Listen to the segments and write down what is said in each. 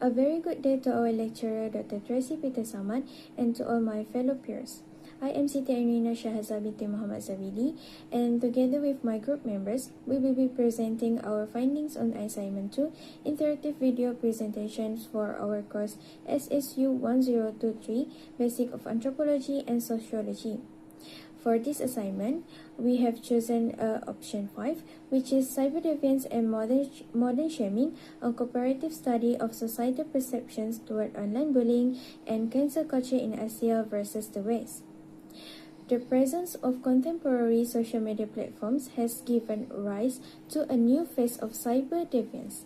A very good day to our lecturer, Dr. Tracy Peter Samad, and to all my fellow peers. I am Siti Ainina Shahazad binti Muhammad Zabidi, and together with my group members, we will be presenting our findings on Assignment 2, Interactive Video Presentations for our course SSU1023, Basic of Anthropology and Sociology. For this assignment, we have chosen option 5, which is Cyberdeviance and modern Shaming, a comparative study of societal perceptions toward online bullying and cancel culture in Asia versus the West. The presence of contemporary social media platforms has given rise to a new phase of cyberdeviance.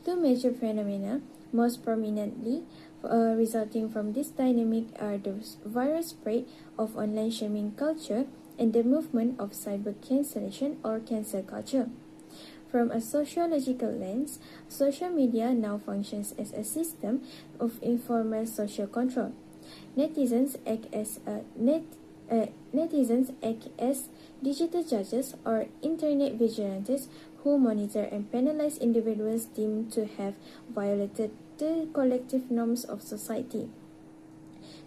Two major phenomena, most prominently resulting from this dynamic, are the viral spread of online shaming culture and the movement of cyber cancellation or cancel culture. From a sociological lens, social media now functions as a system of informal social control. Netizens act as digital judges or internet vigilantes who monitor and penalize individuals deemed to have violated the collective norms of society.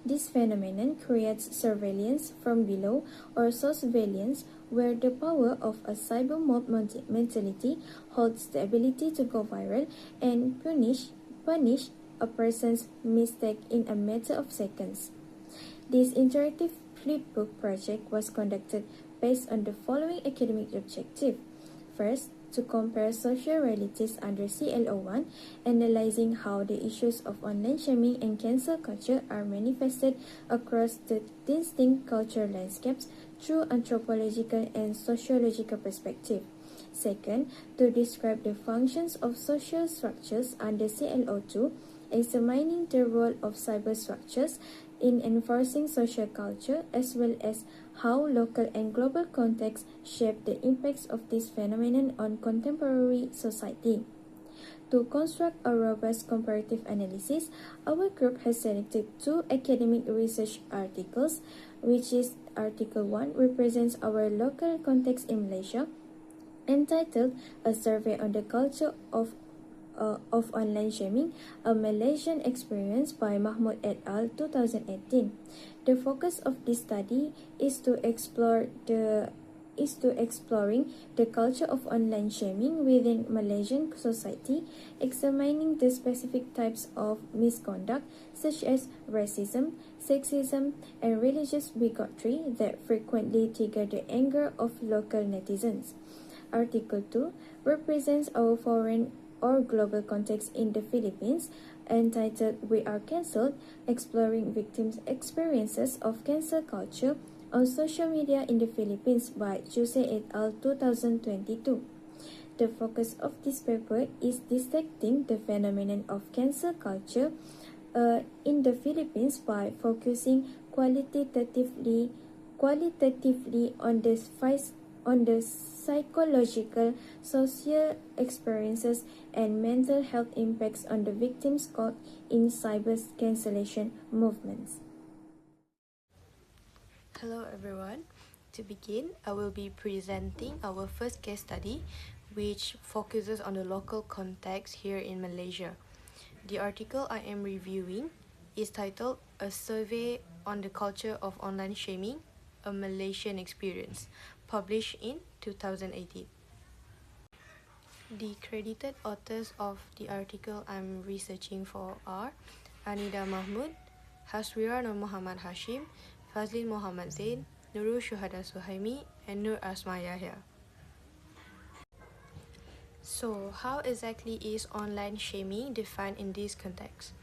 This phenomenon creates surveillance from below or surveillance, where the power of a cyber mob mentality holds the ability to go viral and punish a person's mistake in a matter of seconds. This interactive Flipbook project was conducted based on the following academic objective. First, to compare social realities under CLO1, analyzing how the issues of online shaming and cancel culture are manifested across the distinct cultural landscapes through anthropological and sociological perspective. Second, to describe the functions of social structures under CLO2, examining the role of cyber structures in enforcing social culture, as well as how local and global contexts shape the impacts of this phenomenon on contemporary society. To construct a robust comparative analysis, our group has selected two academic research articles, which is Article 1 represents our local context in Malaysia, entitled A Survey on the Culture of Online Shaming, a Malaysian Experience by Mahmoud et al. 2018. The focus of this study is to exploring the culture of online shaming within Malaysian society, examining the specific types of misconduct such as racism, sexism, and religious bigotry that frequently trigger the anger of local netizens. Article 2 represents our foreign or global context in the Philippines, entitled We Are Cancelled, exploring victims' experiences of cancel culture on social media in the Philippines by Jose et al. 2022. The focus of this paper is dissecting the phenomenon of cancel culture in the Philippines by focusing qualitatively on the psychological, social experiences, and mental health impacts on the victims caught in cyber cancellation movements. Hello everyone. To begin, I will be presenting our first case study, which focuses on the local context here in Malaysia. The article I am reviewing is titled A Survey on the Culture of Online Shaming, a Malaysian Experience, published in 2018. The credited authors of the article I'm researching for are Anida Mahmud, Haswira Nur Muhammad Hashim, Fazlin Muhammad Zain, Nurul Shuhada Suhaimi, and Nur Asma Yahya. So, how exactly is online shaming defined in this context?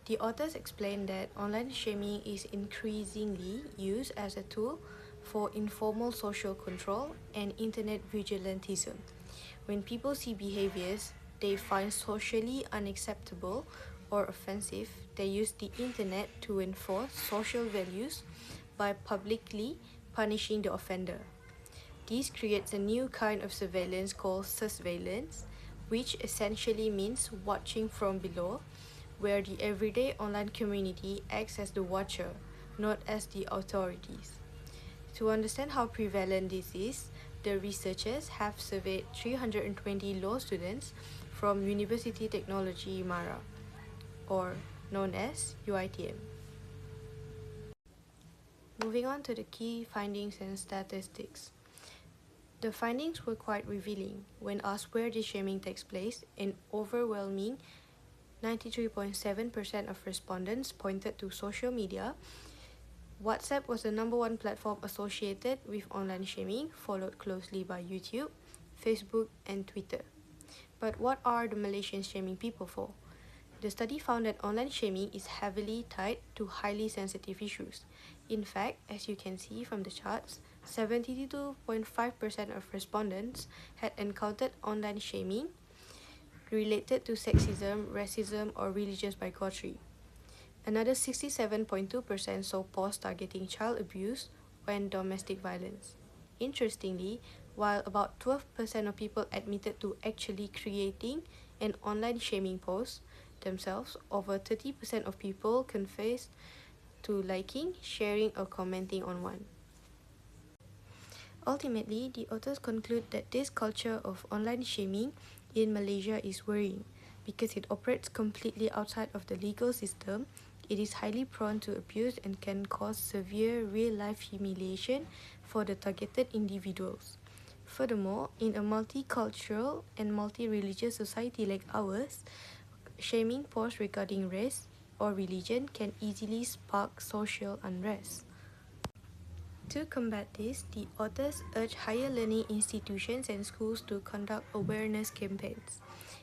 The authors explain that online shaming is increasingly used as a tool for informal social control and internet vigilantism. When people see behaviors they find socially unacceptable or offensive, they use the internet to enforce social values by publicly punishing the offender. This creates a new kind of surveillance called surveillance, which essentially means watching from below, where the everyday online community acts as the watcher, not as the authorities. To understand how prevalent this is, the researchers have surveyed 320 law students from University Technology Mara. or known as UITM. Moving on to the key findings and statistics. The findings were quite revealing. When asked where the shaming takes place, an overwhelming 93.7% of respondents pointed to social media. WhatsApp was the number one platform associated with online shaming, followed closely by YouTube, Facebook, and Twitter. But what are the Malaysians shaming people for? The study found that online shaming is heavily tied to highly sensitive issues. In fact, as you can see from the charts, 72.5% of respondents had encountered online shaming related to sexism, racism, or religious bigotry. Another 67.2% saw posts targeting child abuse and domestic violence. Interestingly, while about 12% of people admitted to actually creating an online shaming post themselves, over 30% of people confessed to liking, sharing, or commenting on one. Ultimately, the authors conclude that this culture of online shaming in Malaysia is worrying because it operates completely outside of the legal system. It is highly prone to abuse and can cause severe real-life humiliation for the targeted individuals. Furthermore, in a multicultural and multi-religious society like ours, shaming posts regarding race or religion can easily spark social unrest. To combat this, the authors urge higher learning institutions and schools to conduct awareness campaigns.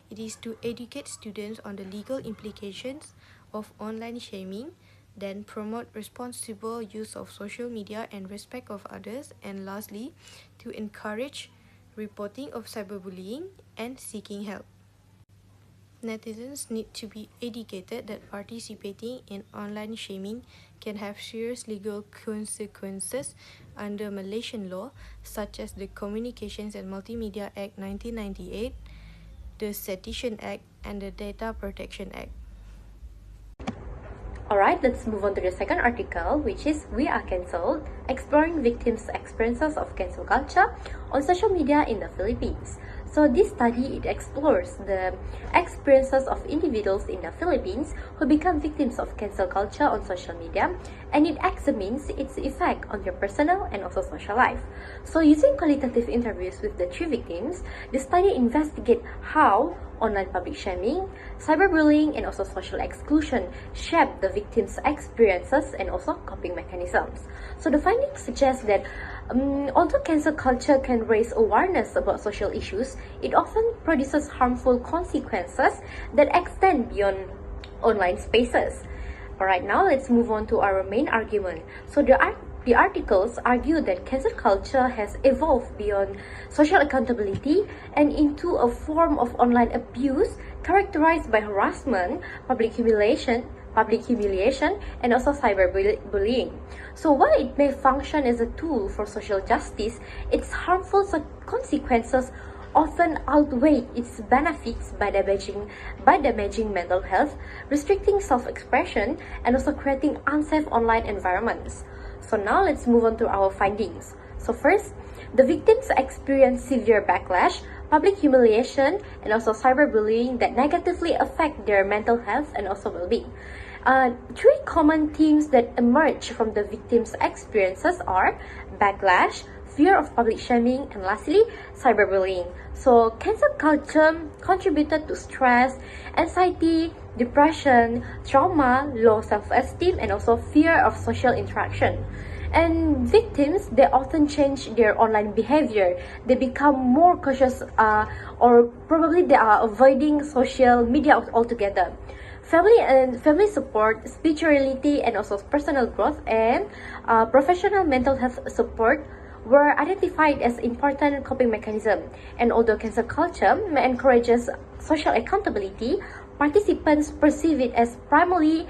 It is to educate students on the legal implications of online shaming, then promote responsible use of social media and respect of others, and lastly, to encourage reporting of cyberbullying and seeking help. Netizens need to be educated that participating in online shaming can have serious legal consequences under Malaysian law, such as the Communications and Multimedia Act 1998, the Sedition Act, and the Data Protection Act. Alright, let's move on to the second article, which is We Are Cancelled, Exploring Victims' Experiences of Cancel Culture on Social Media in the Philippines. So this study, it explores the experiences of individuals in the Philippines who become victims of cancel culture on social media, and it examines its effect on their personal and also social life. So using qualitative interviews with the three victims, the study investigates how online public shaming, cyberbullying, and also social exclusion shape the victims' experiences and also coping mechanisms. So the findings suggest that although cancel culture can raise awareness about social issues, it often produces harmful consequences that extend beyond online spaces. Alright, now let's move on to our main argument. So the articles argue that cancel culture has evolved beyond social accountability and into a form of online abuse characterized by harassment, public humiliation, and also cyberbullying. So while it may function as a tool for social justice, its harmful consequences often outweigh its benefits by damaging mental health, restricting self-expression, and also creating unsafe online environments. So now let's move on to our findings. So first, the victims experience severe backlash, public humiliation, and also cyberbullying that negatively affect their mental health and also well-being. Three common themes that emerge from the victims' experiences are backlash, fear of public shaming, and lastly, cyberbullying. So cancel culture contributed to stress, anxiety, depression, trauma, low self-esteem, and also fear of social interaction. And victims, they often change their online behavior. They become more cautious or probably they are avoiding social media altogether. Family support, spirituality, and also personal growth and professional mental health support were identified as important coping mechanisms. And although cancel culture encourages social accountability, participants perceive it as primarily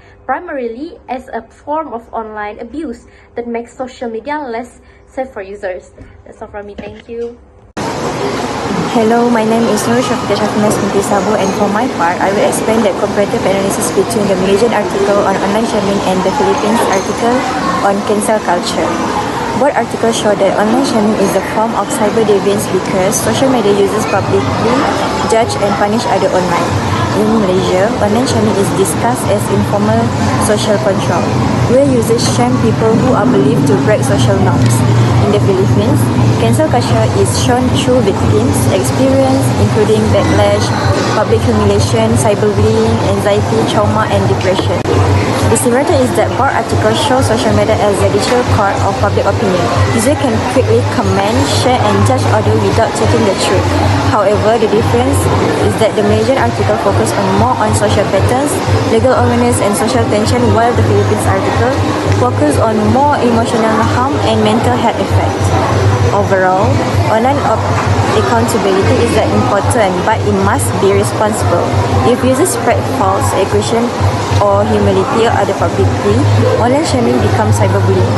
as a form of online abuse that makes social media less safe for users. That's all from me. Thank you. Hello, my name is Nur Shafida Shafinas Binti Sabu, and for my part, I will explain the comparative analysis between the Malaysian article on online shaming and the Philippines article on cancel culture. Both articles show that online shaming is a form of cyber deviance because social media users publicly judge and punish others online, in Malaysia, online shaming is discussed as informal social control, where users shame people who are believed to break social norms. In the Philippines, cancel culture is shown through victims' experience, including backlash, public humiliation, cyberbullying, anxiety, trauma, and depression. The similarity is that both articles show social media as a digital court of public opinion. Users can quickly comment, share, and judge others without checking the truth. However, the difference is that the Malaysian article focuses more on social patterns, legal awareness, and social tension, while the Philippines article focuses on more emotional harm and mental health effects. Overall, online accountability is important, but it must be responsible. If users spread false accusation or humility other publicly, online shaming becomes cyberbullying.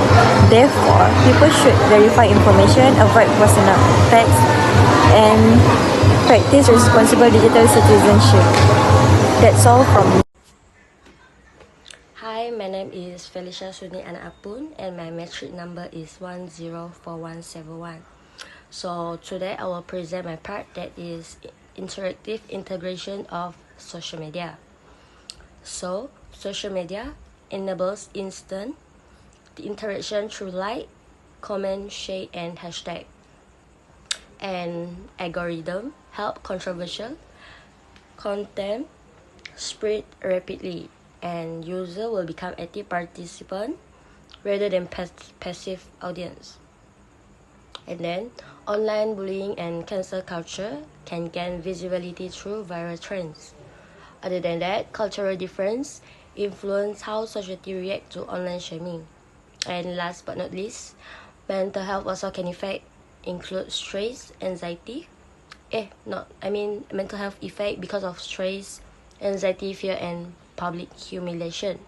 Therefore, people should verify information, avoid personal attacks, and practice responsible digital citizenship. That's all from me. Hi, my name is Felicia Suni Apun and my metric number is 104171. So today I will present my part that is interactive integration of social media. So social media enables instant interaction through like, comment, share, and hashtag. And algorithm help controversial content spread rapidly, and user will become active participant rather than passive audience. And then online bullying and cancel culture can gain visibility through viral trends. Other than that, cultural difference influence how society react to online shaming. And last but not least, mental health also can include stress, anxiety. Mental health effect because of stress, anxiety, fear, and public humiliation.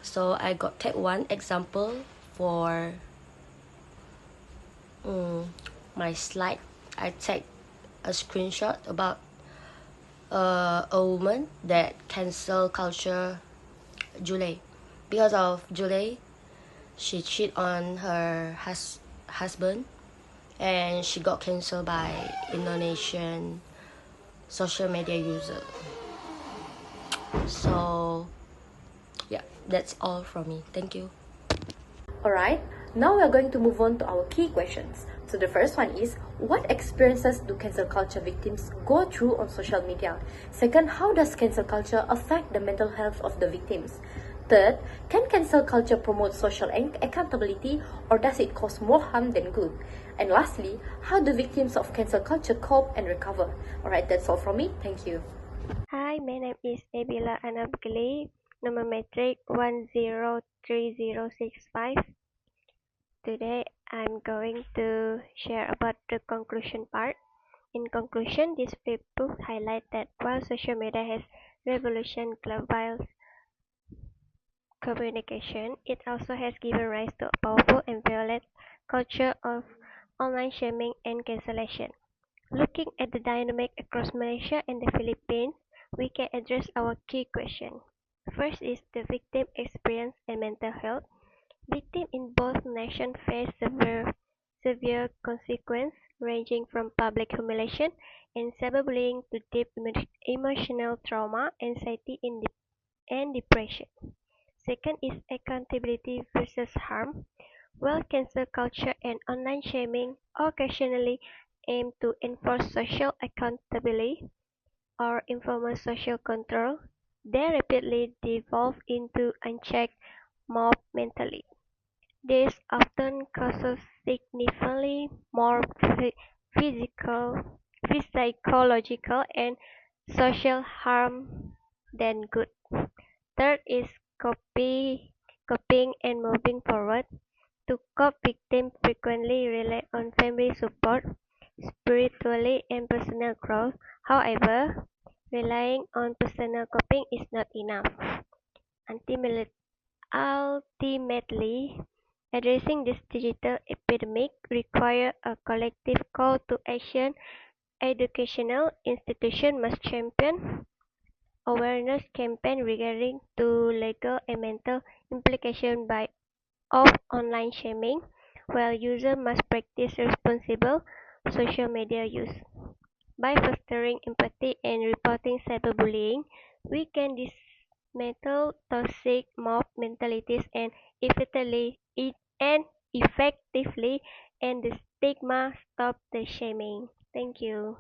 So I got take one example for my slide. I take a screenshot about a woman that cancel culture Julie. Because of Julie, she cheat on her husband and she got cancelled by Indonesian social media user. So yeah, that's all from me. Thank you. Alright, now we are going to move on to our key questions. So the first one is, what experiences do cancel culture victims go through on social media? Second, how does cancel culture affect the mental health of the victims? Third, can cancel culture promote social accountability, or does it cause more harm than good? And lastly, how do victims of cancel culture cope and recover? Alright, that's all from me. Thank you. Hi, my name is Ebila Anabgili, number metric 103065. Today, I'm going to share about the conclusion part. In conclusion, this Flipbook highlights that while social media has revolutionized global communication, it also has given rise to a powerful and violent culture of online shaming and cancellation. Looking at the dynamic across Malaysia and the Philippines, we can address our key question. First is the victim experience and mental health. Victims in both nations face severe consequences ranging from public humiliation and cyberbullying to deep emotional trauma, anxiety, and depression. Second is accountability versus harm. While cancel culture and online shaming occasionally aim to enforce social accountability or informal social control, they rapidly devolve into unchecked mob mentality. This often causes significantly more physical, psychological, and social harm than good. Third is coping and moving forward. To cope, victims frequently rely on family support, spiritually and personal growth. However, relying on personal coping is not enough. Ultimately, ultimately, addressing this digital epidemic requires a collective call to action. Educational institutions must champion awareness campaign regarding to legal and mental implications of online shaming, while users must practice responsible social media use. By fostering empathy and reporting cyberbullying, we can dismantle toxic mob mentalities and effectively end the stigma, stop the shaming. Thank you.